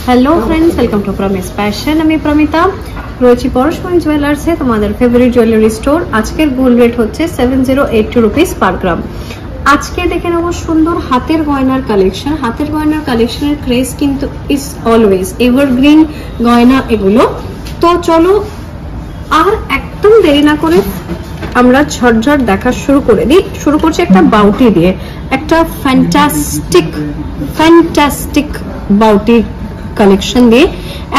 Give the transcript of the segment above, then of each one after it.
Hello friends, welcome to promise fashion. আমি প্রমিতা রয়েছি পরশমণি জুয়েলার্সে, তোমাদের ফেভারিট জুয়েলারি স্টোর। আজকের গোল্ড রেট হচ্ছে 7082 রুপিস পার গ্রাম। আজকে দেখে নেবো সুন্দর হাতের গয়নার কালেকশন। হাতের গয়নার কালেকশনের ক্রেজ কিন্তু ইজ অলওয়েজ এভারগ্রিন গয়না এগুলো। তো চলো আর একদম দেরি না করে আমরা ঝটঝট দেখা শুরু করে দিই। শুরু করছি একটা বাউটি দিয়ে, একটা ফ্যান্টাস্টিক বাউটি কালেকশন দিয়ে।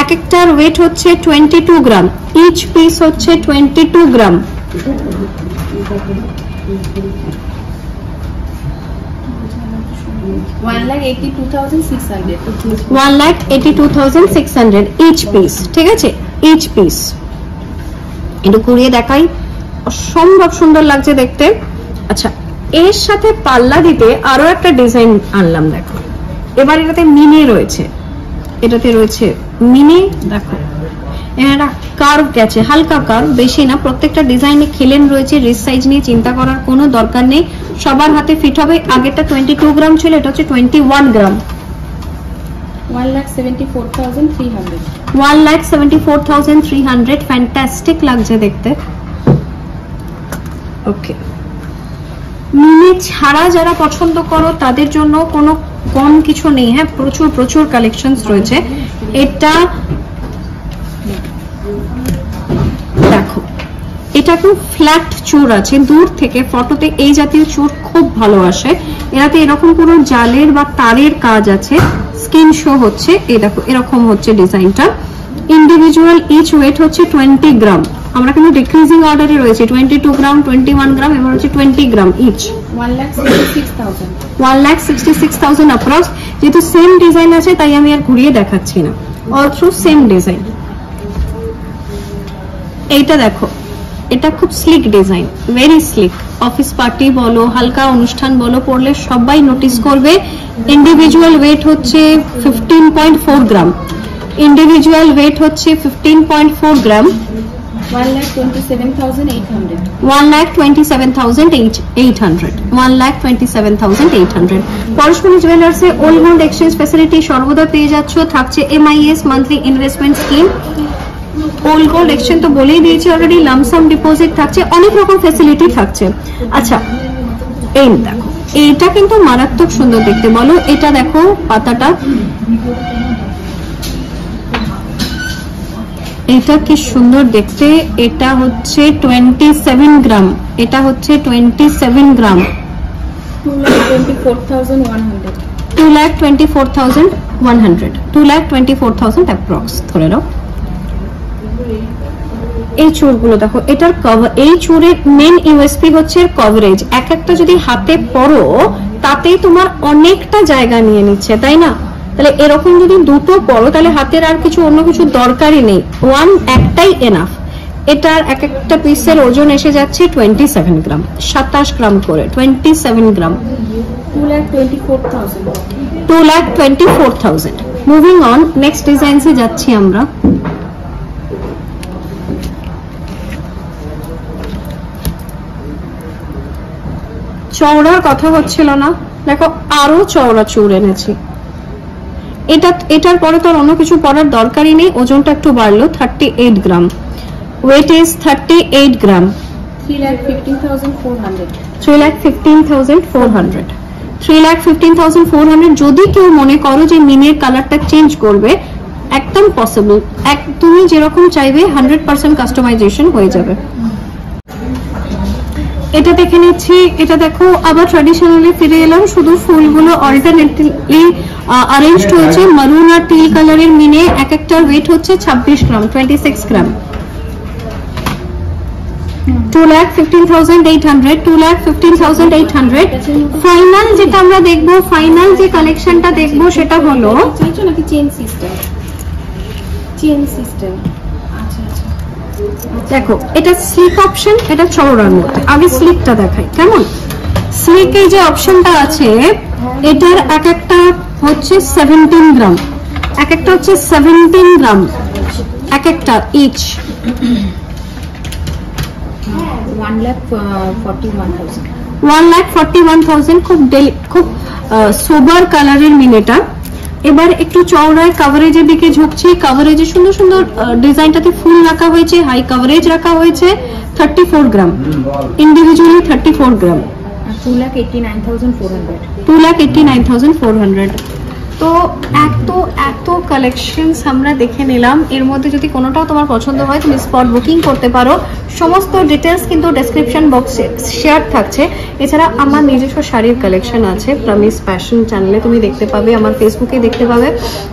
এক একটার ওয়েট হচ্ছে 22 গ্রাম, ইচ পিস হচ্ছে 22 গ্রাম। $1,82,600 ইচ পিস, ঠিক আছে? ইচ পিস একটু ঘুরিয়ে দেখাই, অসম্ভব সুন্দর লাগছে দেখতে। আচ্ছা, এর সাথে পাল্লা দিতে আরো একটা ডিজাইন আনলাম, দেখো। এবার এটাতে মিনে রয়েছে, এটাতে রয়েছে মিনে, দেখো এটা কার্ভ গেছে, হালকা কার্ভ, বেশি না। প্রত্যেকটা ডিজাইনে খেলেন রয়েছে। রিস্ট সাইজ নিয়ে চিন্তা করার কোনো দরকার নেই, সবার হাতে ফিট হবে। আগেরটা 22 গ্রাম ছিল, এটা হচ্ছে 21 গ্রাম। 1,74,300 ফ্যান্টাস্টিক লাগছে দেখতে। ওকে, মিনি ছাড়া যারা পছন্দ করো তাদের জন্য কোনো কম কিছু নেই। হ্যাঁ, প্রচুর প্রচুর কালেকশনস রয়েছে। এটা দেখো, এটা একটু ফ্ল্যাট চূড় আছে, দূর থেকে ফটোতে এই জাতীয় চূড় খুব ভালো আসে। এটাতে এরকম কোনো জালের বা তারের কাজ আছে, স্কিন শো হচ্ছে। এই দেখো, এরকম হচ্ছে ডিজাইনটা। ইন্ডিভিজুয়াল ইচ ওয়েট হচ্ছে 20 গ্রাম। আমরা কিন্তু ডিক্রিজিং অর্ডারে রয়েছে। 22 গ্রাম, 21 গ্রাম, এবার হচ্ছে 20 গ্রাম ইচ। 1,66,000 অ্যাপ্রক্স। যেহেতু সেম ডিজাইন আছে তাই আমি আর ঘুরিয়ে দেখাচ্ছি না, অলসো সেম ডিজাইন। এইটা দেখো, এটা খুব slick design, very slick. Office party বলো, হালকা অনুষ্ঠান বলো, পরলে সবাই নোটিস করবে। ইন্ডিভিজুয়াল ওয়েট হচ্ছে 15.4 গ্রাম। ইন্ডিভিজুয়াল ওয়েট হচ্ছে 15.4 গ্রাম। 1,27,800 1,27,800 পরশমণি জুয়েলার্সে ওল্ড গোল্ড এক্সচেঞ্জ ফ্যাসিলিটি সর্বদা পেয়ে যাচ্ছ। থাকছে MIS monthly investment scheme. Old gold exchange তো বলেই দিয়েছি অলরেডি, লামসাম ডিপোজিট থাকছে, অনেক রকম ফ্যাসিলিটি থাকছে। আচ্ছা, এই দেখো, এইটা কিন্তু মারাত্মক সুন্দর দেখতে, বলো। এটা দেখো পাতাটা, এটা কি সুন্দর দেখতে। এটা হচ্ছে 27 গ্রাম, এটা হচ্ছে 27 গ্রাম। 2,24,100 অ্যাপ্রক্স ধরে নাও। এই চুড়গুলো দেখো, এটার কভার, এই চুড়ের মেন ইউএসপি হচ্ছে কভারেজ। এক একটা যদি হাতে পরো তাতেই তোমার অনেকটা জায়গা নিয়ে নিচ্ছে, তাই না? তাহলে এরকম যদি দুটো পরো তাহলে হাতের আর কিছু অন্য কিছু দরকারই নেই, একটাই এনাফ। এটার এক একটা পিসের ওজন এসে যাচ্ছে 27 গ্রাম, 27 গ্রাম করে, 27 গ্রাম। 2,24,000। মুভিং অন, নেক্সট ডিজাইনসে যাচ্ছি আমরা। চওড়ার কথা হচ্ছিল না, দেখো আরো চওড়া চূড় এনেছি। এটার পরে তো অন্য কিছু পরার দরকারই নেই। ওজনটা একটু বাড়লো, 38 গ্রাম। ওয়েট ইজ 38 গ্রাম। 3,15,400 যদি কেউ মনে করো যে মিনের কালারটা চেঞ্জ করবে, একদম পসিবল। তুমি যেরকম চাইবে 100% কাস্টমাইজেশন হয়ে যাবে। এটা দেখে নিচ্ছি। এটা দেখো, আবার ট্র্যাডিশনালি ফিরে এলাম। শুধু ফুলগুলো অল্টারনেটিভলি অ্যারেঞ্জড হয়েছে। মারুন আর টিল কালারের মিনে। এক একটার ওয়েট হচ্ছে 26 গ্রাম, 26 গ্রাম। 2,15,800 ফাইনাল যেটা আমরা দেখবো, ফাইনাল যে কালেকশনটা দেখবো সেটা হলো চেন সিস্টেম। দেখো, এটা স্লিক অপশন, এটা চওড়ার মধ্যে। আমি স্লিকটা দেখাই কেমন। স্লিকে যে অপশনটা আছে, এটার এক একটা হচ্ছে 17 গ্রাম, এক একটা হচ্ছে 17 গ্রাম, এক একটা ইচ। 1,41,000। খুব সোবার কালারের মিনেটা। এবার একটু চওড়ায় কাভারেজের দিকে ঝুঁকছি। কাভারেজে সুন্দর সুন্দর ডিজাইনটাতে ফুল রাখা হয়েছে, হাই কাভারেজ রাখা হয়েছে, 34 গ্রাম, ইন্ডিভিজুয়ালি 34 গ্রাম, 2,89,400 2,89,400। তো এত এত কালেকশনস আমরা দেখে নিলাম। এর মধ্যে যদি কোনোটাও তোমার পছন্দ হয় তুমি স্পট বুকিং করতে পারো। সমস্ত ডিটেলস কিন্তু ডেসক্রিপশন বক্সে শেয়ার থাকছে। এছাড়া আমার নিজস্ব শাড়ির কালেকশন আছে, প্রমিস ফ্যাশন চ্যানেলে তুমি দেখতে পাবে, আমার ফেসবুকে দেখতে পাবে,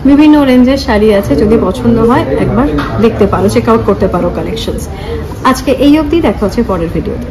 বিভিন্ন রেঞ্জের শাড়ি আছে। যদি পছন্দ হয় একবার দেখতে পারো, চেক আউট করতে পারো কালেকশনস। আজকে এই অবধি, দেখা হচ্ছে পরের ভিডিওতে।